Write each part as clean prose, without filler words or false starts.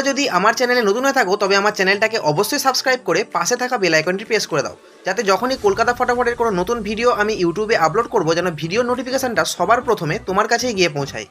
যদি আমার চ্যানেলে নতুন হয়ে থাকো তবে আমার চ্যানেলটাকে অবশ্যই সাবস্ক্রাইব করে পাশে থাকা বেল আইকনটি প্রেস করে দাও, যাতে যখনই কলকাতা ফটাফটের কোনো নতুন ভিডিও আমি ইউটিউবে আপলোড করব যেন ভিডিও নোটিফিকেশনটা সবার প্রথমে তোমার কাছেই গিয়ে পৌঁছায়।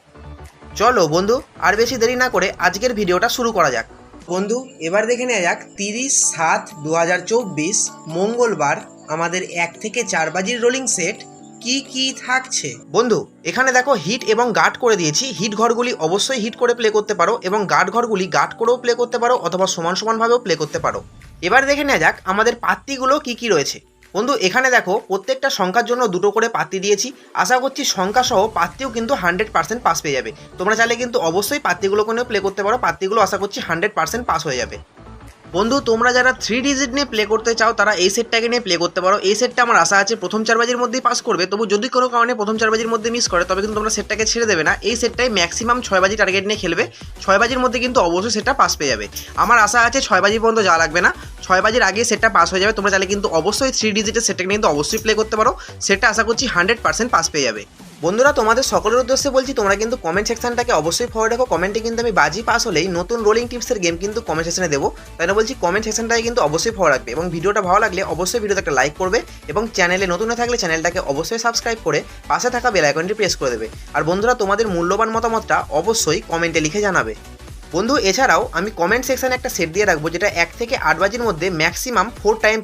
চলো বন্ধু, আর বেশি দেরি না করে আজকের ভিডিওটা শুরু করা যাক। বন্ধু, এবার দেখে নেওয়া যাক 30/7/2024 মঙ্গলবার আমাদের 1 থেকে 4 বাজির রোলিং সেট কি কি থাকছে। বন্ধু, এখানে দেখো হিট এবং গার্ড করে দিয়েছি। হিট ঘরগুলি অবশ্যই হিট করে প্লে করতে পারো এবং গার্ড ঘরগুলি গার্ড করেও প্লে করতে পারো অথবা সমান সমানভাবেও প্লে করতে পারো। এবার দেখে নেওয়া যাক আমাদের পাত্তিগুলো কি কি রয়েছে। বন্ধু, এখানে দেখো প্রত্যেকটা সংখ্যার জন্য 2টো করে পাত্তি দিয়েছি। আশা করছি সংখ্যা সহ পাত্তিও কিন্তু 100% পাস পেয়ে যাবে। তোমরা চাইলে কিন্তু অবশ্যই পাত্তিগুলোকে নিয়ে প্লে করতে পারো। পাত্তিগুলো আশা করছি 100% পাস হয়ে যাবে। বন্ধু, তোমরা যারা 3 ডিজিট নিয়ে প্লে করতে চাও তারা এই সেটটাকে নিয়ে প্লে করতে পারো। এই সেটটা আমার আশা আছে প্রথম 4 বাজির মধ্যেই পাস করবে। তবু যদি কোনো কারণে প্রথম 4 বাজির মধ্যে মিস করে তবে কিন্তু তোমরা সেটটাকে ছেড়ে দেবে না। এই সেটটাই ম্যাক্সিমাম 6 বাজি টার্গেট নিয়ে খেলবে। 6 বাজির মধ্যে কিন্তু অবশ্যই সেটটা পাস পেয়ে যাবে। আমার আশা আছে 6 বাজি পর্যন্ত যাওয়া লাগবে না, 6 বাজির আগে সেটটা পাস হয়ে যাবে। তোমরা চাইলে কিন্তু অবশ্যই 3 ডিজিটের সেটটাকে কিন্তু অবশ্যই প্লে করতে পারো। সেটটা আশা করছি 100% পাস পেয়ে যাবে। বন্ধুরা, তোমাদের সকলের উদ্দেশ্যে বলছি তোমরা কিন্তু কমেন্ট সেকশনটাকে অবশ্যই ফলো রাখো। কমেন্টে কিন্তু আমি বাজি পাস হলেই নতুন রোলিং টিপসের গেম কিন্তু কমেন্ট সেকশনে দেবো। তাই না বলছি, কমেন্ট সেকশনটাকে কিন্তু অবশ্যই ফলো রাখবে এবং ভিডিওটা ভালো লাগলে অবশ্যই ভিডিওতে একটা লাইক করবে এবং চ্যানেলে নতুন হয়ে থাকলে চ্যানেলটাকে অবশ্যই সাবস্ক্রাইব করে পাশে থাকা বেল আইকনটি প্রেস করে দেবে। আর বন্ধুরা, তোমাদের মূল্যবান মতামতটা অবশ্যই কমেন্টে লিখে জানাবে। বন্ধু, এছাড়াও আমি কমেন্ট সেকশানে একটা সেট দিয়ে রাখবো যেটা 1 থেকে 8 বাজির মধ্যে ম্যাক্সিমাম 4 টাইম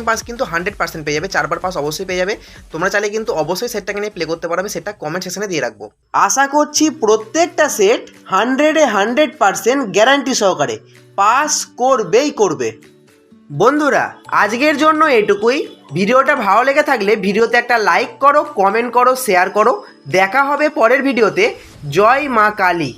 পাস কিন্তু 100% পেয়ে যাবে। 4বার পাস অবশ্যই পেয়ে যাবে। তোমরা চাইলে কিন্তু অবশ্যই সেটটাকে নিয়ে প্লে করতে পারো। আমি সেটটা কমেন্ট সেকশানে দিয়ে রাখবো। আশা করছি প্রত্যেকটা সেট 100% গ্যারান্টি সহকারে পাস করবেই করবে। বন্ধুরা, আজকের জন্য এটুকুই। ভিডিওটা ভালো লেগে থাকলে ভিডিওতে একটা লাইক করো, কমেন্ট করো, শেয়ার করো। দেখা হবে পরের ভিডিওতে। জয় মা কালী।